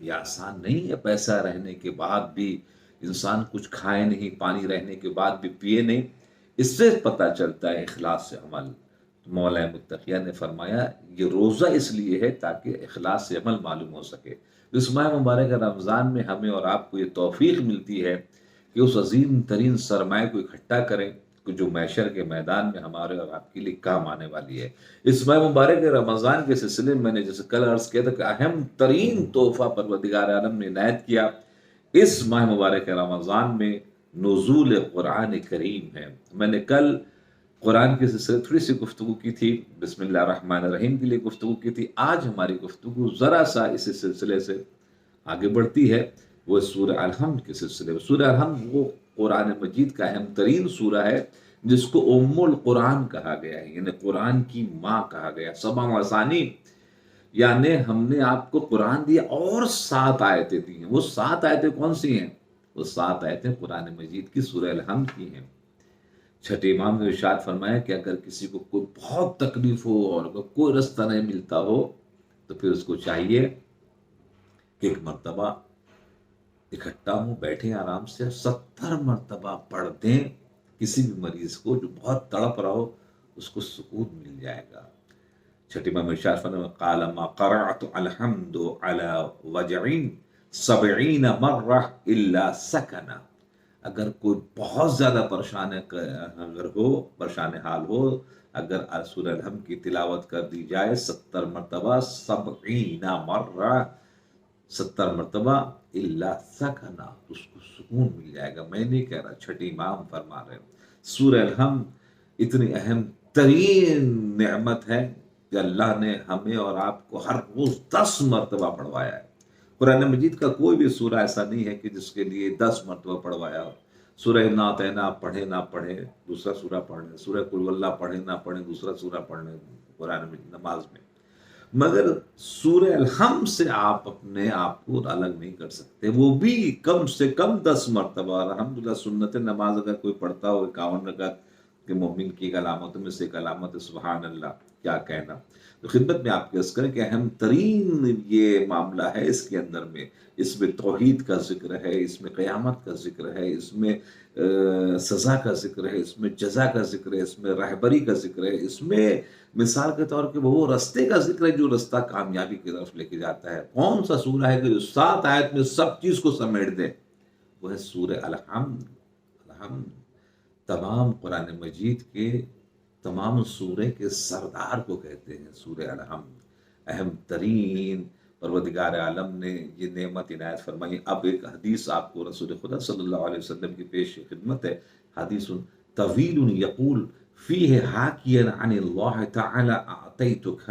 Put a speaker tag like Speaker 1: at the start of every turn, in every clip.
Speaker 1: یہ آسان نہیں ہے، پیسہ رہنے کے بعد بھی انسان کچھ کھائے نہیں، پانی رہنے کے بعد بھی پیے نہیں۔ اس سے پتہ چلتا ہے اخلاص سے عمل۔ مولا متقیہ نے فرمایا یہ روزہ اس لیے ہے تاکہ اخلاص سے عمل معلوم ہو سکے۔ اس ماہ مبارک رمضان میں ہمیں اور آپ کو یہ توفیق ملتی ہے کہ اس عظیم ترین سرمایہ کو اکٹھا کریں کہ جو محشر کے میدان میں ہمارے اور آپ کے لیے کام آنے والی ہے۔ اس ماہ مبارک رمضان کے سلسلے میں نے جیسے کل عرض کیا تھا کہ اہم ترین تحفہ پروردگار عالم نے عنایت کیا اس ماہ مبارک رمضان میں نزول قرآن کریم ہے۔ میں نے کل قرآن کے سلسلے تھوڑی سی گفتگو کی تھی، بسم اللہ الرحمن الرحیم کے لیے گفتگو کی تھی۔ آج ہماری گفتگو ذرا سا اسی سلسلے سے آگے بڑھتی ہے، وہ سورہ الحمد کے سلسلے میں۔ سورہ الحمد وہ قرآن مجید کا اہم ترین سورہ ہے جس کو ام القرآن کہا گیا ہے، یعنی قرآن کی ماں کہا گیا۔ سبع مثانی، یعنی ہم نے آپ کو قرآن دیا اور 7 آیتیں دی ہیں۔ وہ 7 آیتیں کون سی ہیں؟ وہ 7 آیتیں قرآن مجید کی سورہ الحمد کی ہیں۔ چھٹے امام نے ارشاد فرمایا کہ اگر کسی کو کوئی بہت تکلیف ہو اور اگر کوئی رستہ نہیں ملتا ہو تو پھر اس کو چاہیے کہ ایک مرتبہ اکٹھا ہوں، بیٹھیں آرام سے، 70 مرتبہ پڑھ دیں۔ کسی بھی مریض کو جو بہت تڑپ رہا ہو اس کو سکون مل جائے گا۔ چھٹی امام ارشاد فرمایا قال ما قرأت الحمد على وجع 70 مرہ الا سکن۔ اگر کوئی بہت زیادہ پریشان حال ہو، اگر سورہ الحمد کی تلاوت کر دی جائے 70 مرتبہ، 70 مرہ، 70 مرتبہ، الا سکنا، اس کو سکون مل جائے گا۔ میں نہیں کہہ رہا، چھٹی امام فرما رہے ہیں۔ سورہ الحمد اتنی اہم ترین نعمت ہے کہ اللہ نے ہمیں اور آپ کو ہر روز 10 مرتبہ پڑھوایا ہے۔ قرآن مجید کا کوئی بھی سورہ ایسا نہیں ہے کہ جس کے لیے 10 مرتبہ پڑھوایا ہو۔ سورہ انا اعطیناک پڑھے نہ پڑھے دوسرا سورہ پڑھ لیں، سورہ قل ہو اللہ پڑھے نہ پڑھے دوسرا سورہ پڑھ لیں قرآن مجید نماز میں، مگر سورہ الحمد سے آپ اپنے آپ کو الگ نہیں کر سکتے، وہ بھی کم سے کم 10 مرتبہ۔ الحمدللہ سنت نماز اگر کوئی پڑھتا ہو 51 رکعت کہ مومن کی علامتوں میں سے ایک علامت ہے سبحان اللہ، کیا کہنا۔ تو خدمت میں آپ کے عرض کریں کہ اہم ترین یہ معاملہ ہے اس کے اندر میں، اس میں توحید کا ذکر ہے، اس میں قیامت کا ذکر ہے، اس میں سزا کا ذکر ہے، اس میں جزا کا ذکر ہے، اس میں رہبری کا ذکر ہے، اس میں مثال کے طور پہ وہ رستے کا ذکر ہے جو رستہ کامیابی کی طرف لے کے جاتا ہے۔ کون سا سورہ ہے کہ جو 7 آیت میں سب چیز کو سمیٹ دے؟ وہ ہے سورہ الحمد۔ الحمد تمام قرآن مجید کے تمام سورے کے سردار کو کہتے ہیں، سورہ الحمد۔ اہم ترین پروردگار عالم نے یہ نعمت عنایت فرمائی۔ اب ایک حدیث آپ کو رسول خدا صلی اللہ علیہ وسلم کی پیش خدمت ہے۔ حدیث طویل یقول فیہ حاکیا عن اللہ تعالی اعطیتک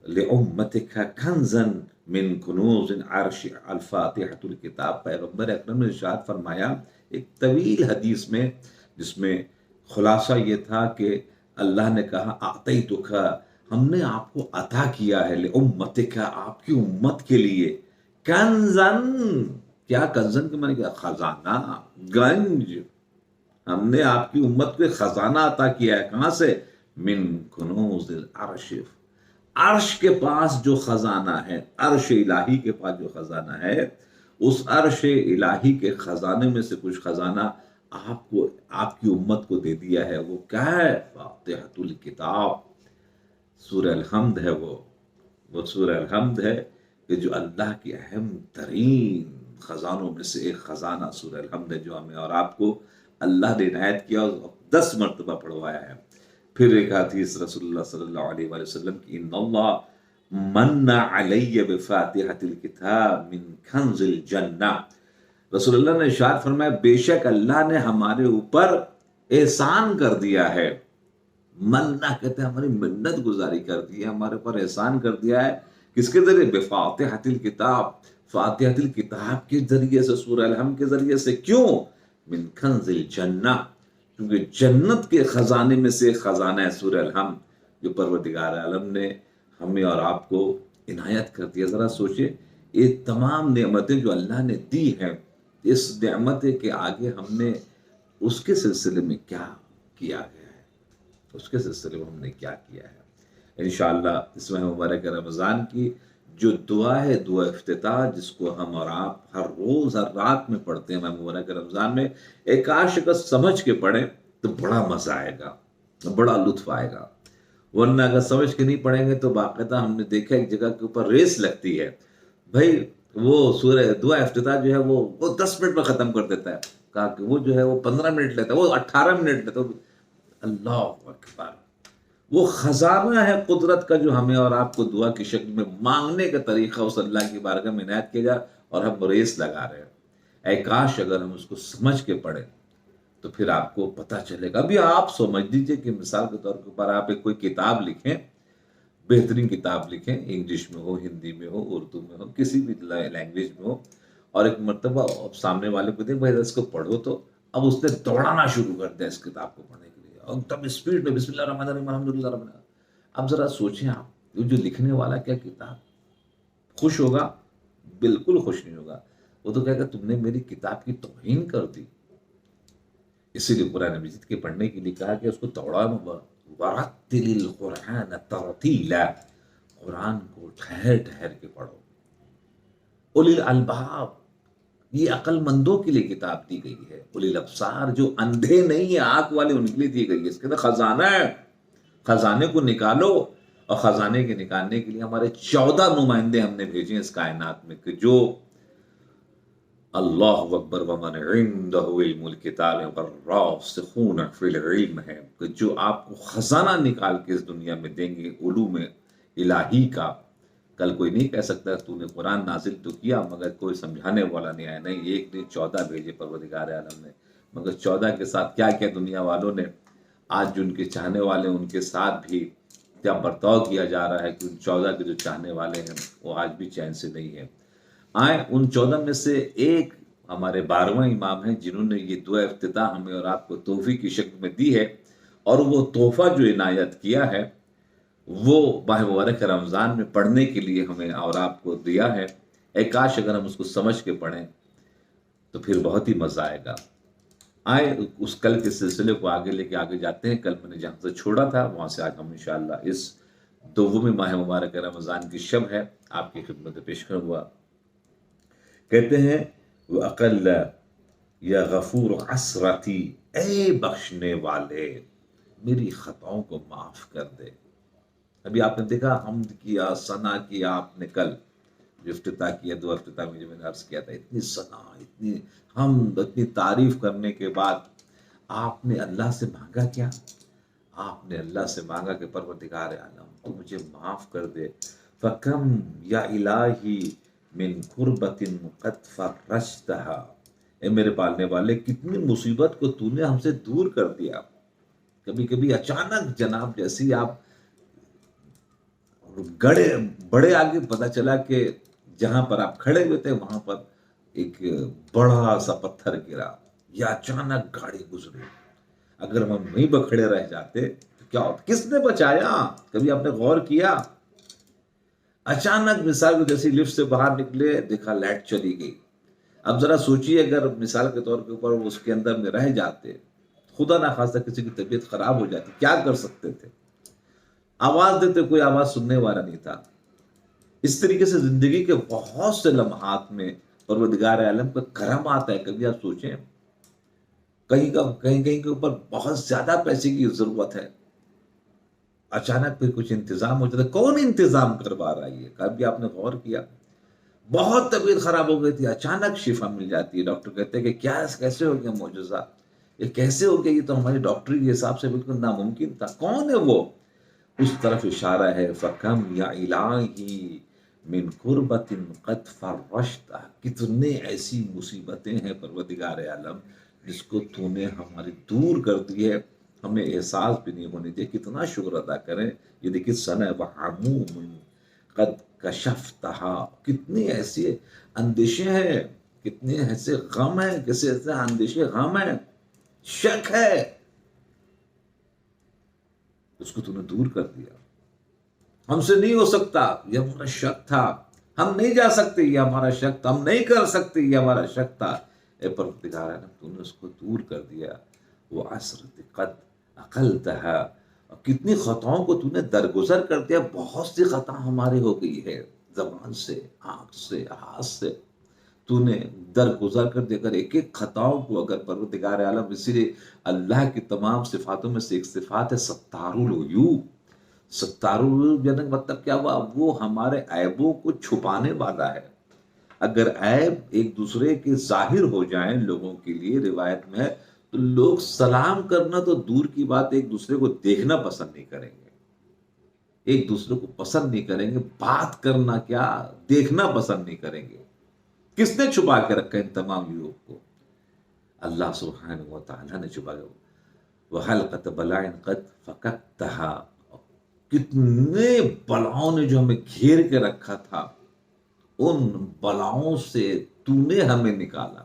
Speaker 1: لامتک کنزا من کنوز عرش الفاتحۃ الکتاب۔ پیغمبر اکرم نے ارشاد فرمایا ایک طویل حدیث میں، جس میں خلاصہ یہ تھا کہ اللہ نے کہا اعطیتک، ہم نے آپ کو عطا کیا ہے، لامتک، آپ کی امت کے لیے، کنزن، کیا کنزن کے معنی کیا؟ خزانہ، گنج، ہم نے آپ کی امت کو خزانہ عطا کیا ہے۔ کہاں سے؟ من کنوز العرش، عرش کے پاس جو خزانہ ہے، عرش الہی کے پاس جو خزانہ ہے، اس عرش الہی کے خزانے میں سے کچھ خزانہ آپ کو، آپ کی امت کو دے دیا ہے۔ وہ کیا ہے؟ فاتحۃ الکتاب، سورہ الحمد ہے۔ وہ سورہ الحمد ہے کہ جو اللہ کی اہم ترین خزانوں میں سے ایک خزانہ سورہ الحمد ہے، جو ہمیں اور آپ کو اللہ نے عنایت کیا اور 10 مرتبہ پڑھوایا ہے۔ پھر ایک حدیث رسول اللہ صلی اللہ علیہ وآلہ وسلم کی، ان اللہ من علی بفاتحۃ الکتاب من کنز الجنہ، رسول اللہ نے ارشاد فرمایا بے شک اللہ نے ہمارے اوپر احسان کر دیا ہے، مننا کہتے ہیں ہماری منت گزاری کر دی ہے، ہمارے اوپر احسان کر دیا ہے، کس کے ذریعے؟ بفاتحۃ الکتاب، فاتحۃ الکتاب کے ذریعے سے، سورہ الحمد کے ذریعے سے۔ کیوں؟ من کنز الجنہ، کیونکہ جنت کے خزانے میں سے ایک خزانہ ہے سورہ الحمد، جو پروردگار عالم نے ہمیں اور آپ کو عنایت کر دیا۔ ذرا سوچیں یہ تمام نعمتیں جو اللہ نے دی ہیں، اس نعمت کے آگے ہم نے اس کے سلسلے میں کیا کیا گیا ہے، اس کے سلسلے میں ہم نے کیا کیا ہے۔ انشاءاللہ اس ماہ مبارک رمضان کی جو دعا ہے دعا افتتاح، جس کو ہم اور آپ ہر روز ہر رات میں پڑھتے ہیں ماہ مبارک رمضان میں، ایک کاش اگر سمجھ کے پڑھیں تو بڑا مزہ آئے گا، بڑا لطف آئے گا۔ ورنہ اگر سمجھ کے نہیں پڑھیں گے تو باقاعدہ ہم نے دیکھا ایک جگہ کے اوپر ریس لگتی ہے بھائی، وہ سورہ دعا افتتاح جو ہے وہ 10 منٹ میں ختم کر دیتا ہے، کہا کہ وہ جو ہے وہ 15 منٹ لیتا ہے، وہ 18 منٹ لیتا ہے۔ اللہ اکبر! وہ خزانہ ہے قدرت کا جو ہمیں اور آپ کو دعا کی شکل میں مانگنے کا طریقہ اس اللہ کی بارگاہ میں عنایت کیا جائے، اور ہم ریس لگا رہے ہیں۔ اے کاش اگر ہم اس کو سمجھ کے پڑھیں تو پھر آپ کو پتہ چلے گا۔ ابھی آپ سمجھ لیجیے کہ مثال کے طور پر آپ ایک کوئی کتاب لکھیں، بہترین کتاب لکھیں، انگلش میں ہو، ہندی میں ہو، اردو میں ہو، کسی بھی لینگویج میں ہو، اور ایک مرتبہ سامنے والے کو دیں بھائی اس کو پڑھو، تو اب اس نے دوڑانا شروع کر دیا اس کتاب کو پڑھنے کے لیے، اور تب اسپیڈ میں بسم اللہ الرحمن الرحیم الحمد للہ رب العالمین۔ اب ذرا سوچیں آپ، وہ جو لکھنے والا کیا کتاب خوش ہوگا؟ بالکل خوش نہیں ہوگا، وہ تو کہے گا تم نے میری کتاب کی توہین کر دی۔ اسی لیے قرآن مجید کے پڑھنے کے لیے کہا کہ اس کو توڑا ورتل القرآن ترتیلا، قرآن کو ٹھہر ٹھہر کے پڑھو۔ اولی الالباب، یہ عقل مندوں کے لیے کتاب دی گئی ہے۔ اولی الابصار، جو اندھے نہیں ہیں، آنکھ والے، ان کے لیے دی گئی ہے۔ اس کے اندر خزانہ ہے، خزانے کو نکالو۔ اور خزانے کے نکالنے کے لیے ہمارے 14 نمائندے ہم نے بھیجے اس کائنات میں، کہ جو اللہ اکبر ومن عنده علم الکتاب والراسخون فی العلم ہے، کہ جو آپ کو خزانہ نکال کے اس دنیا میں دیں گے علوم الہی کا۔ کل کوئی نہیں کہہ سکتا تو نے قرآن نازل تو کیا مگر کوئی سمجھانے والا نہیں آیا، نہیں، ایک نے 14 بھیجے پروردگار عالم نے، مگر 14 کے ساتھ کیا کیا دنیا والوں نے۔ آج جو ان کے چاہنے والے ان کے ساتھ بھی کیا برتاؤ کیا جا رہا ہے کہ ان 14 کے جو چاہنے والے ہیں وہ آج بھی چین سے نہیں ہیں۔ آئیں ان 14 میں سے ایک ہمارے 12واں امام ہیں جنہوں نے یہ دعا افتتاح ہمیں اور آپ کو تحفے کی شکل میں دی ہے، اور وہ تحفہ جو عنایت کیا ہے وہ ماہ مبارک رمضان میں پڑھنے کے لیے ہمیں اور آپ کو دیا ہے۔ اے کاش اگر ہم اس کو سمجھ کے پڑھیں تو پھر بہت ہی مزہ آئے گا۔ آئے اس کل کے سلسلے کو آگے لے کے آگے جاتے ہیں۔ کل میں نے جہاں سے چھوڑا تھا وہاں سے آج ہم انشاءاللہ اس دوم ماہ مبارک رمضان کی شب ہے آپ کی خدمت پیش کروں۔ کہتے ہیں وَأَقَلَّ یا غفور عسرتی، اے بخشنے والے میری خطاؤں کو معاف کر دے۔ ابھی آپ نے دیکھا حمد کیا، ثنا کیا آپ نے، کل جو افتتاح کیا دعا افتتاح میں جو میں نے عرض کیا تھا، اتنی ثنا، اتنی حمد، اتنی تعریف کرنے کے بعد آپ نے اللہ سے مانگا کیا؟ آپ نے اللہ سے مانگا کہ پروردگار عالم تو مجھے معاف کر دے۔ فَكَمْ یا الہی من قربت قد فرجتہا، اے میرے پالنے والے کتنی مصیبت کو تو نے ہم سے دور کر دیا۔ کبھی کبھی اچانک جناب جیسی آپ گڑے بڑے آگے پتہ چلا کہ جہاں پر آپ کھڑے ہوئے تھے وہاں پر ایک بڑا سا پتھر گرا، یا اچانک گاڑی گزری۔ اگر ہم وہیں پر کھڑے رہ جاتے تو کیا ہوتا؟ کس نے بچایا؟ کبھی آپ نے غور کیا؟ اچانک مثال کو جیسی لفٹ سے باہر نکلے دیکھا لائٹ چلی گئی۔ اب ذرا سوچئے اگر مثال کے طور کے اوپر اس کے اندر میں رہ جاتے، خدا نخواستہ کسی کی طبیعت خراب ہو جاتی، کیا کر سکتے تھے؟ آواز دیتے کوئی آواز سننے والا نہیں تھا۔ اس طریقے سے زندگی کے بہت سے لمحات میں پروردگار عالم کا کرم آتا ہے۔ کبھی آپ سوچیں کہیں کے اوپر بہت زیادہ پیسے کی ضرورت ہے، اچانک پھر کچھ انتظام ہو جاتا ہے، کون انتظام کروا رہا ہے یہ؟ کبھی آپ نے غور کیا؟ بہت طبیعت خراب ہو گئی تھی، اچانک شفا مل جاتی ہے، ڈاکٹر کہتے ہیں کہ کیا کیسے ہو گیا معجزہ، یہ کیسے ہو گیا؟ یہ تو ہماری ڈاکٹری کے حساب سے بالکل ناممکن تھا۔ کون ہے وہ؟ اس طرف اشارہ ہے فَكَمْ یا الہی من قربت قد فرجتہ، کتنے ایسی مصیبتیں ہیں پروردگار عالم جس کو تو نے ہماری دور کر دی ہے، ہمیں احساس بھی نہیں ہونے دے۔ کتنا شکر ادا کریں۔ یہ دیکھیں سنہ وحموم قد کشفتہا، کتنے ایسے اندیشے ہیں، کتنے ایسے غم ہیں، کیسے ایسے اندیشے غم ہیں، شک ہے، اس کو تو نے دور کر دیا۔ ہم سے نہیں ہو سکتا، یہ ہمارا شک تھا، ہم نہیں جا سکتے، یہ ہمارا شک تھا، ہم نہیں کر سکتے، یہ ہمارا شک تھا۔ اے پروردگار عالم تو نے اس کو دور کر دیا۔ وہ عسرت قد عقلتہا، کتنی خطاؤں کو تو نے درگزر کر دیا، بہت سی خطا ہماری ہو گئی ہے، زبان سے، آنکھ سے، ہاتھ سے تو نے درگزر کر دے کر ایک ایک خطاؤں کو اگر پروردگار عالم، اسی لیے اللہ کی تمام صفاتوں میں سے ایک صفات ہے ستار العیوب. ستار العیوب یعنی مطلب کیا ہوا؟ وہ ہمارے عیبوں کو چھپانے والا ہے. اگر عیب ایک دوسرے کے ظاہر ہو جائیں لوگوں کے لیے، روایت میں ہے تو لوگ سلام کرنا تو دور کی بات، ایک دوسرے کو دیکھنا پسند نہیں کریں گے. ایک دوسرے کو پسند نہیں کریں گے، بات کرنا کیا دیکھنا پسند نہیں کریں گے. کس نے چھپا کے رکھا ان تمام عیوب کو؟ اللہ سبحانہ و تعالیٰ نے چھپا کے. وَحَلْقَةَ بَلَاءٍ قَدْ فَقَدْتَهَا. کتنے بلاؤں نے جو ہمیں گھیر کے رکھا تھا، ان بلاؤں سے تو نے ہمیں نکالا.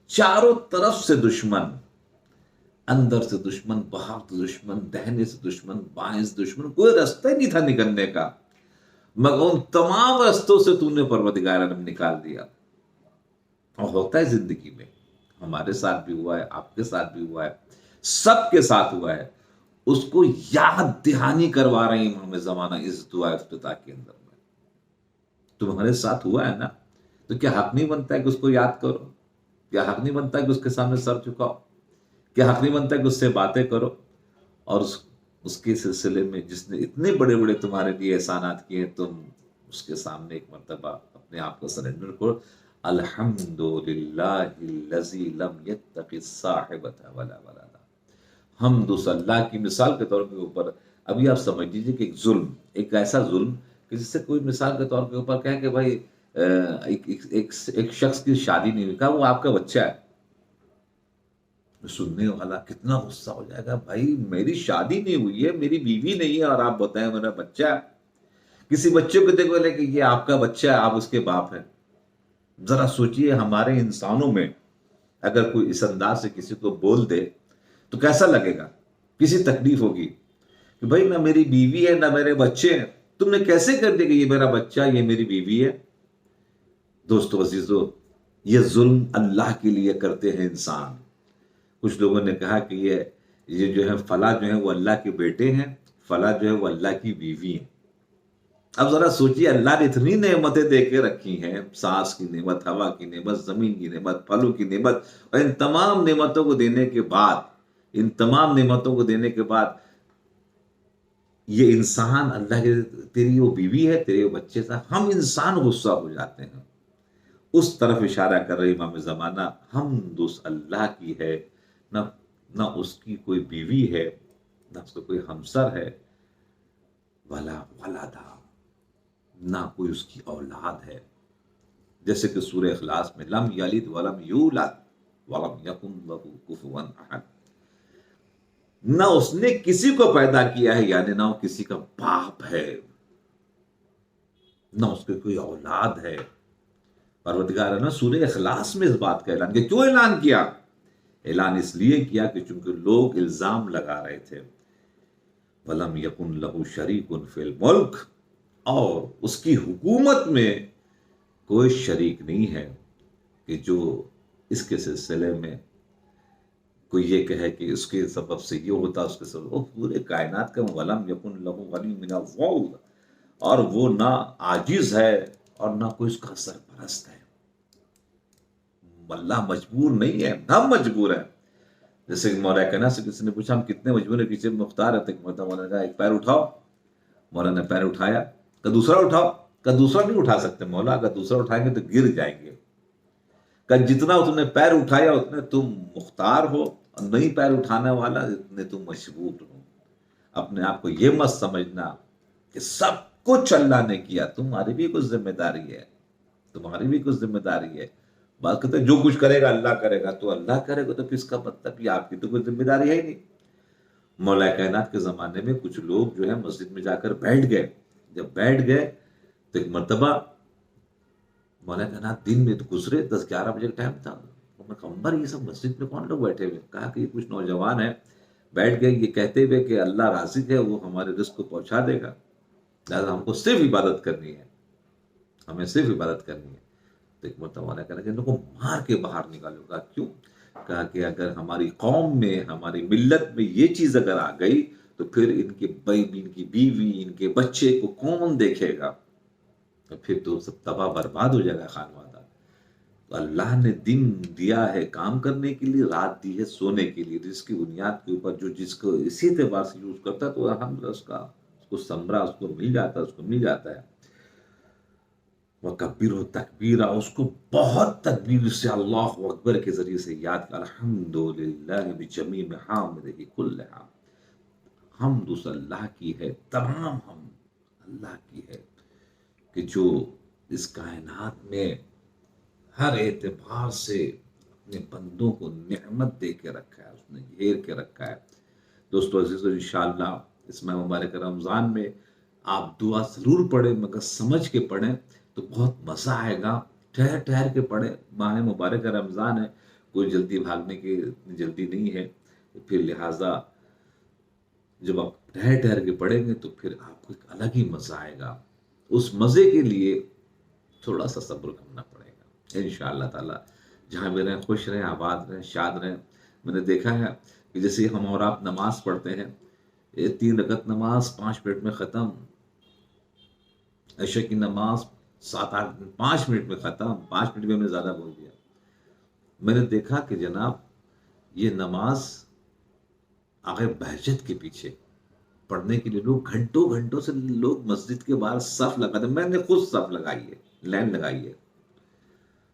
Speaker 1: چاروں طرف سے دشمن، اندر سے دشمن، باہر سے دشمن، دہنے سے دشمن، بائیں سے دشمن، کوئی راستہ ہی نہیں تھا نکلنے کا، مگر ان تمام رستوں سے تو نے پروردگار نے نکال دیا. اور ہوتا ہے زندگی میں، ہمارے ساتھ بھی ہوا ہے، آپ کے ساتھ بھی ہوا ہے، سب کے ساتھ ہوا ہے. اس کو یاد دہانی کروا رہے ہیں ہمیں زمانہ اس دعا افتتاح کے اندر میں. تمہارے ساتھ ہوا ہے نا، تو کیا حق نہیں بنتا ہے کہ اس کو یاد کرو؟ کیا حق نہیں بنتا ہے کہ اس کے سامنے سر جھکاؤ؟ کیا حق نہیں بنتا ہے کہ اس سے باتیں کرو؟ اور اس کے سلسلے میں جس نے اتنے بڑے بڑے تمہارے لیے احسانات کیے ہیں، تم اس کے سامنے ایک مرتبہ اپنے آپ کو سرنڈر کرو. الحمد للہ الذی لم یتخذ صاحبۃ ولا ولدا. حمد اس اللہ کی مثال کے طور کے اوپر. ابھی آپ سمجھ لیجیے کہ ایک ظلم، ایک ایسا ظلم کہ جس سے کوئی مثال کے طور کے اوپر کہے کہ بھائی ایک شخص کی شادی نہیں ہوئی، کہا وہ آپ کا بچہ ہے. سننے والا کتنا غصہ ہو جائے گا، بھائی میری شادی نہیں ہوئی ہے، میری بیوی نہیں ہے، اور آپ بتائیں میرا بچہ ہے. کسی بچے کو دیکھو لے کہ یہ آپ کا بچہ ہے، آپ اس کے باپ ہیں. ذرا سوچئے ہمارے انسانوں میں اگر کوئی اس انداز سے کسی کو بول دے تو کیسا لگے گا؟ کسی تکلیف ہوگی کہ بھائی نہ میری بیوی ہے نہ میرے بچے ہیں، تم نے کیسے کر دیا کہ یہ میرا بچہ، یہ میری بیوی ہے؟ دوستو عزیزو، یہ ظلم اللہ کے لیے کرتے ہیں انسان. کچھ لوگوں نے کہا کہ یہ جو ہے فلاں جو ہے وہ اللہ کے بیٹے ہیں، فلاں جو ہے وہ اللہ کی بیوی ہیں. اب ذرا سوچیے، اللہ نے اتنی نعمتیں دے کے رکھی ہیں، سانس کی نعمت، ہوا کی نعمت، زمین کی نعمت، پھلوں کی نعمت، اور ان تمام نعمتوں کو دینے کے بعد، ان تمام نعمتوں کو دینے کے بعد یہ انسان اللہ کے، تیری وہ بیوی ہے، تیرے وہ بچے تھا، ہم انسان غصہ ہو جاتے ہیں. اس طرف اشارہ کر رہے امام زمانہ. حمد اس اللہ کی ہے، نہ اس کی کوئی بیوی ہے، نہ اس کا کوئی ہمسر ہے، ولا ولدا، نہ کوئی اس کی اولاد ہے. جیسے کہ سورہ اخلاص میں لم یلد ولم یولد ولم یکن لہ کفوا احد. نہ اس نے کسی کو پیدا کیا ہے، یعنی نہ وہ کسی کا باپ ہے، نہ اس کے کوئی اولاد ہے. پروردگار نے سورہ اخلاص میں اس بات کا اعلان کیا. کیوں اعلان کیا؟ اعلان اس لیے کیا کہ چونکہ لوگ الزام لگا رہے تھے وَلَمْ يَكُنْ لَهُ شَرِيكٌ فِي الْمُلْكِ، اور اس کی حکومت میں کوئی شریک نہیں ہے کہ جو اس کے سلسلے میں کوئی یہ کہے کہ اس کے سبب سے یہ ہوتا، اس کے سبب وہ پورے کائنات کا وَلَمْ يَكُنْ لَهُ وَلِيٌّ مِّنَ الظُّلْمِ، اور وہ نہ عاجز ہے اور نہ کوئی اس کا سرپرست ہے. اللہ مجبور نہیں ہے، ہم مجبور ہیں. جیسے کہ مولانا کہنا سے کسی نے پوچھا ہم کتنے مجبور ہیں، کسی مختار ہے؟ مولانا نے کہا ایک پیر اٹھاؤ. مولانا نے پیر اٹھایا، کہ دوسرا اٹھاؤ، کہ دوسرا نہیں اٹھا سکتے مولا، اگر دوسرا اٹھائیں گے تو گر جائیں گے. کہ جتنا تم نے پیر اٹھایا اتنے تم مختار ہو، اور نہیں پیر اٹھانے والا اتنے تم مشغول ہو. اپنے آپ کو یہ مت سمجھنا کہ سب کچھ اللہ نے کیا، تمہاری بھی کچھ ذمہ داری ہے، تمہاری بھی کچھ ذمہ داری ہے. بات کہتے ہیں جو کچھ کرے گا اللہ کرے گا، تو اللہ کرے گا تو پھر اس کا مطلب یہ آپ کی تو کوئی ذمہ داری ہے ہی نہیں. مولا کائنات کے زمانے میں کچھ لوگ جو ہے مسجد میں جا کر بیٹھ گئے. جب بیٹھ گئے تو ایک مرتبہ مولا کائنات دن میں تو گزرے، 10-11 بجے کا ٹائم تھا. عمر یہ سب مسجد میں کون لوگ بیٹھے ہوئے؟ کہا کہ یہ کچھ نوجوان ہیں بیٹھ گئے یہ کہتے ہوئے کہ اللہ رازق ہے، وہ ہمارے رزق کو پہنچا دے گا، لہٰذا ہم کو صرف عبادت کرنی ہے، ہمیں صرف عبادت کرنی ہے. تو ایک مرتبہ والا کہنا کہ ان کو مار کے باہر نکالو گا. کیوں؟ کہا کہ اگر ہماری قوم میں، ہماری ملت میں یہ چیز اگر آ گئی تو پھر ان کی بیوی، ان کے بچے کو کون دیکھے گا؟ تو پھر تو سب تباہ برباد ہو جائے گا خانوادہ۔ تو اللہ نے دن دیا ہے کام کرنے کے لیے، رات دی ہے سونے کے لیے، جس کی بنیاد کے اوپر جو جس کو اسی اعتبار سے یوز کرتا ہے تو الحمدللہ اس کو ثمرہ اس کو مل جاتا ہے، اس کو مل جاتا ہے۔ وَكَبِّرْهُ تَكْبِيرًا، اس کو بہت تکبیر سے اللہ اکبر کے ذریعے سے یاد کر، الحمدللہ بجمیع محامدہ کلھا، حمد اس اللہ کی ہے، تمام حمد اللہ کی ہے کہ جو اس کائنات میں ہر اعتبار سے اپنے بندوں کو نعمت دے کے رکھا ہے، اس نے گھیر کے رکھا ہے۔ دوستو عزیزو، انشاءاللہ اس ماہ مبارک رمضان میں آپ دعا ضرور پڑھیں، مگر سمجھ کے پڑھیں تو بہت مزہ آئے گا۔ ٹھہر ٹھہر کے پڑھیں، ماہ مبارک رمضان ہے، کوئی جلدی بھاگنے کی اتنی جلدی نہیں ہے، پھر لہٰذا جب آپ ٹھہر ٹھہر کے پڑھیں گے تو پھر آپ کو ایک الگ ہی مزہ آئے گا۔ اس مزے کے لیے تھوڑا سا صبر کرنا پڑے گا انشاءاللہ تعالی۔ جہاں بھی رہیں خوش رہیں، آباد رہیں، شاد رہیں۔ میں نے دیکھا ہے کہ جیسے ہم اور آپ نماز پڑھتے ہیں، یہ 3 رکعت نماز 5 منٹ میں ختم، عشاء کی نماز 5 منٹ میں ختم، 5 منٹ میں ہم نے زیادہ بول دیا۔ میں نے دیکھا کہ جناب یہ نماز آگے بہجت کے پیچھے پڑھنے کے لیے لوگ گھنٹوں گھنٹوں سے لوگ مسجد کے باہر صف لگاتے ہیں، میں نے خود صف لگائی ہے، لائن لگائی ہے،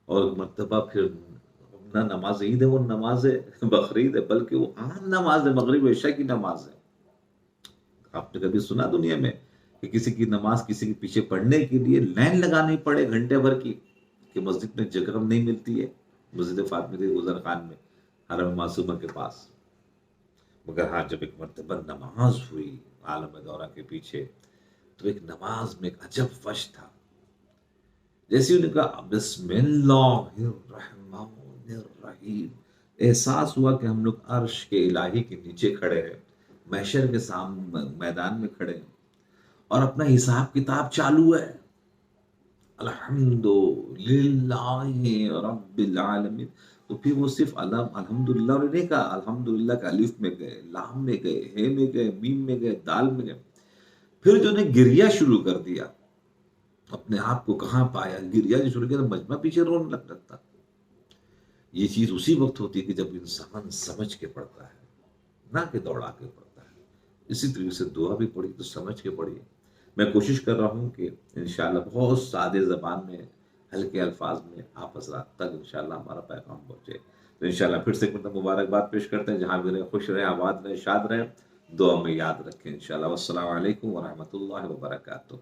Speaker 1: اور مرتبہ پھر نہ نماز عید ہے وہ نماز بقرعید ہے، بلکہ وہ عام نماز ہے، مغرب و عشاء کی نماز ہے۔ آپ نے کبھی سنا دنیا میں کہ کسی کی نماز کسی کے پیچھے پڑھنے کے لیے لائن لگانی پڑے گھنٹے بھر کی، کہ مسجد میں جگہ نہیں ملتی ہے، مسجد فاطمہ گزر خان میں، حرم معصومہ کے پاس؟ مگر ہاں جب ایک مرتبہ نماز ہوئی عالم دورہ کے پیچھے، تو ایک نماز میں ایک عجب فش تھا۔ جیسے انہوں نے کہا بسم اللہ الرحمن الرحیم، احساس ہوا کہ ہم لوگ عرش کے الہی کے نیچے کھڑے ہیں، محشر کے سامنے میدان میں کھڑے ہیں، اور اپنا حساب کتاب چالو ہے۔ الحمدللہ رب العالمین، تو پھر وہ صرف الحمدللہ انہوں نے نہیں کہا، الحمدللہ کا الف میں گئے، لام میں گئے، ہے میں گئے، میم میں گئے، دال میں گئے، پھر جو نے گریا شروع کر دیا، اپنے آپ کو کہاں پایا، گریا جو شروع کیا تو مجمع پیچھے رونے لگ جاتا۔ یہ چیز اسی وقت ہوتی ہے کہ جب انسان سمجھ کے پڑھتا ہے، نہ کہ دوڑا کے پڑھتا ہے۔ اسی طریقے سے دعا بھی پڑھی تو سمجھ کے پڑھی۔ میں کوشش کر رہا ہوں کہ انشاءاللہ بہت سادے زبان میں، ہلکے الفاظ میں آپ حضرات تک انشاءاللہ ہمارا پیغام پہنچے۔ تو انشاءاللہ پھر سے ایک مرتبہ مبارکباد پیش کرتے ہیں، جہاں بھی رہیں خوش رہیں، آباد رہیں، شاد رہیں، دعا میں یاد رکھیں انشاءاللہ۔ والسلام علیکم ورحمۃ اللہ وبرکاتہ۔